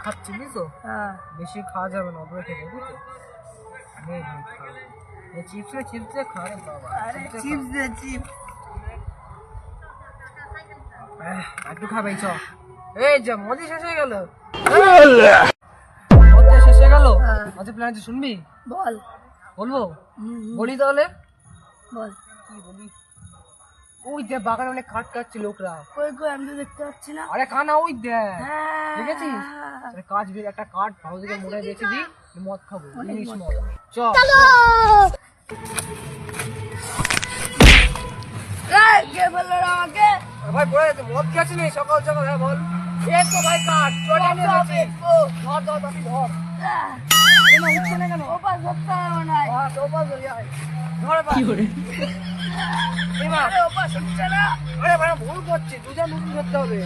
খাচ্ছি বুঝছো, বেশি খাওয়া যাবে না, অল্প খেতে বুঝছো। চিপস চিপস খা রে বাবা, চিপস দে চিপস একটু খাবে চ। এই যে মজা শেষ হয়ে গেল, মজা শেষ হয়ে গেল। মজা প্ল্যান আছে, শুনবি? বল। বলবো? বলি তাহলে। বল। কি বলি? ওই যে বাগানে অনেক কাঠ কাটছে লোকরা। কই কই আমি তো দেখতে পাচ্ছি না। আরে কানা ওই দেখ, দেখেছিস? হ্যাঁ। কাজ বের একটা কাঠ ভালো থেকে মোড়ায় বেঁচে দিই, মদ খাবো, ইলিশ মদ। চল কে বললো আমাকে? ভাই বলে মদ খেয়েছি নি সকাল সকাল? হ্যাঁ বল। এই তো ভাই কাঠ চড়ে নিয়ে গেছি। ধর ধর ধর ধর। এমা উঠছে না কেন? ওপাস ধরতে হবে না। হ্যাঁ তো ওপাস ধর যাই। ধর ভাই। কি করে? এমা ওপাস উঠছে না। আরে ভাই ভুল করছি, দুজন নতুন ধরতে হবে।